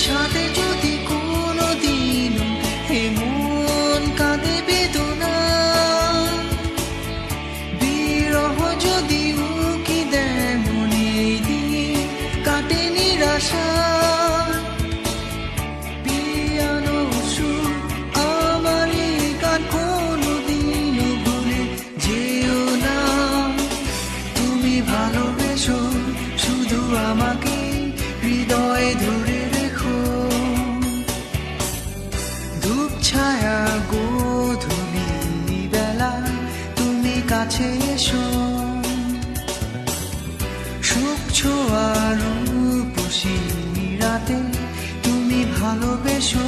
সাথে যদি কোনোদিন এমন কাঁদে বেদনা, বিরহ যদি উকি দেয় মনে, দিন কাটে নিরাশা। পিয়ানো সুর আমারই গান, কোনোদিন ভুলে যেও না। তুমি ভালোবেসো শুধু আমাকে, হৃদয়ে ধরে রেখো। ধূপ ছায়া গোধূলি বেলা তুমি কাছে এসো, সুখ ছোঁয়া রূপসী রাতে তুমি ভালোবেসো।